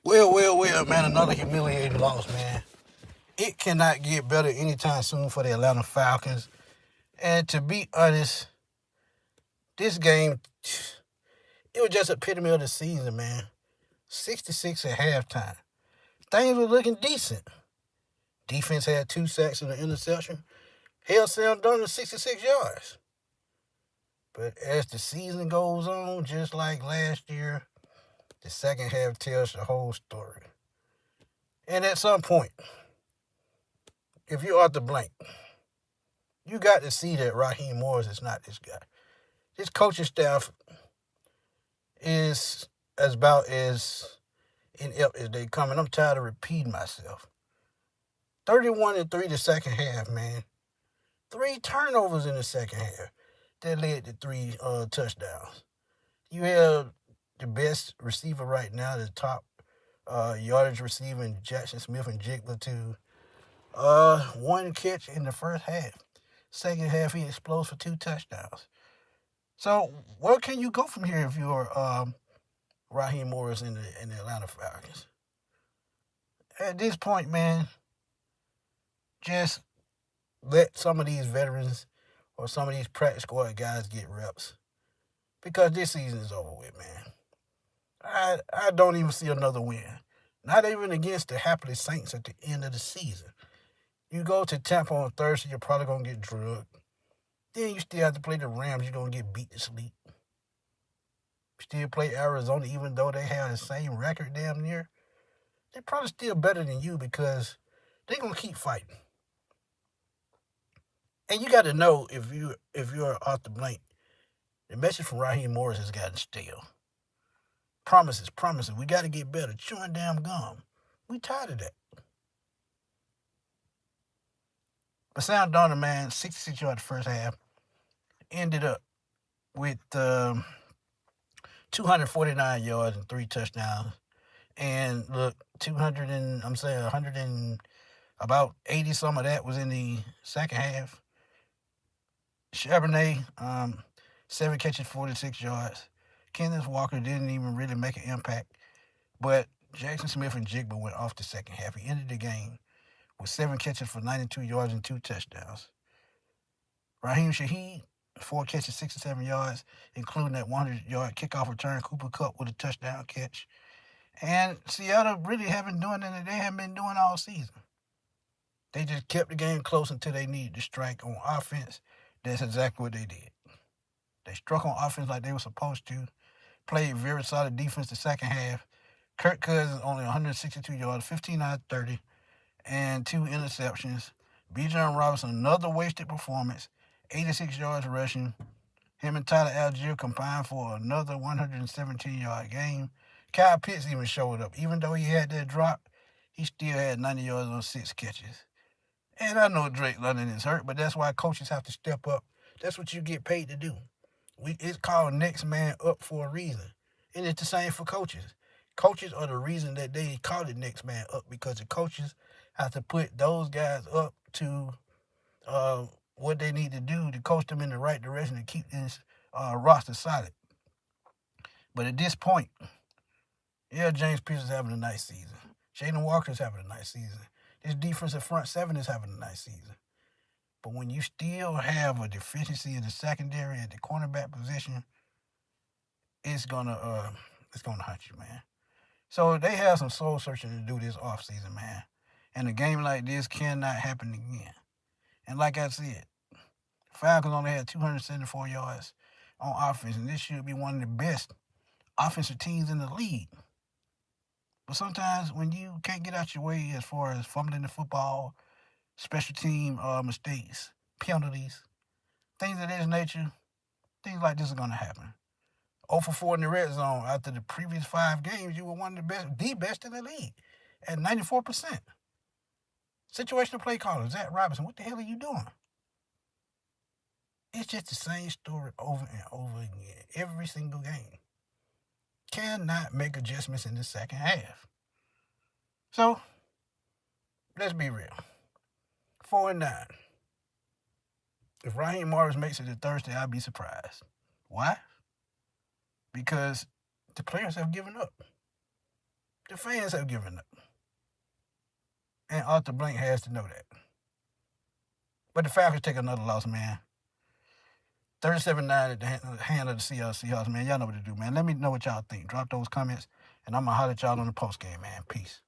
Well, man. Another humiliating loss, man. It cannot get better anytime soon for the Atlanta Falcons. And to be honest, this game, it was just epitome of the season, man. 66 at halftime. Things were looking decent. Defense had 2 sacks and an interception. Hell, Sam Darnold 66 yards. But as the season goes on, just like last year, the second half tells the whole story. And at some point, if you're Arthur Blank, you got to see that Raheem Morris is not this guy. This coaching staff is about as inept as they come, and I'm tired of repeating myself. 31-3 the second half, man. 3 turnovers in the second half that led to 3 touchdowns. You have the best receiver right now, the top yardage receiver in Jackson Smith and Jigba to one catch in the first half. Second half, he explodes for 2 touchdowns. So where can you go from here if you're Raheem Morris in the Atlanta Falcons? At this point, man, just let some of these veterans or some of these practice squad guys get reps because this season is over with, man. I don't even see another win. Not even against the hapless Saints at the end of the season. You go to Tampa on Thursday, you're probably going to get drugged. Then you still have to play the Rams, you're going to get beat to sleep. Still play Arizona, even though they have the same record damn near. They're probably still better than you because they're going to keep fighting. And you got to know if you're Arthur Blank, the message from Raheem Morris has gotten stale. Promises. We got to get better. Chewing damn gum. We tired of that. But Sam Darnold, man, 66 yards the first half, ended up with 249 yards and 3 touchdowns. And look, 100 and about 80 some of that was in the second half. Charbonnet, 7 catches, 46 yards. Kenneth Walker didn't even really make an impact. But Jackson Smith and Jigba went off the second half. He ended the game with 7 catches for 92 yards and 2 touchdowns. Raheem Shaheed, 4 catches, 67 yards, including that 100-yard kickoff return. Cooper Kupp with a touchdown catch. And Seattle really haven't done anything they haven't been doing all season. They just kept the game close until they needed to strike on offense. That's exactly what they did. They struck on offense like they were supposed to. Played very solid defense the second half. Kirk Cousins only 162 yards, 15 out of 30, and 2 interceptions. Bijan Robinson, another wasted performance, 86 yards rushing. Him and Tyler Algier combined for another 117-yard game. Kyle Pitts even showed up. Even though he had that drop, he still had 90 yards on 6 catches. And I know Drake London is hurt, but that's why coaches have to step up. That's what you get paid to do. It's called next man up for a reason. And it's the same for coaches. Coaches are the reason that they call it next man up because the coaches have to put those guys up to what they need to do to coach them in the right direction to keep this roster solid. But at this point, yeah, James Pierce is having a nice season. Jayden Walker is having a nice season. This defensive front seven is having a nice season. But when you still have a deficiency in the secondary at the cornerback position, it's gonna hurt you, man. So they have some soul searching to do this offseason, man. And a game like this cannot happen again. And like I said, Falcons only had 274 yards on offense, and this should be one of the best offensive teams in the league. But sometimes when you can't get out your way as far as fumbling the football, special team mistakes, penalties, things of this nature, things like this are going to happen. 0 for 4 in the red zone after the previous 5 games, you were one of the best in the league at 94%. Situational play caller, Zach Robinson, what the hell are you doing? It's just the same story over and over again, every single game. Cannot make adjustments in the second half. So, let's be real. 4-9. If Raheem Morris makes it to Thursday, I'll be surprised. Why? Because the players have given up. The fans have given up. And Arthur Blank has to know that. But the Falcons take another loss, man. 37-9 at the hand of the Seattle Seahawks, man. Y'all know what to do, man. Let me know what y'all think. Drop those comments, and I'm going to holler at y'all on the post game, man. Peace.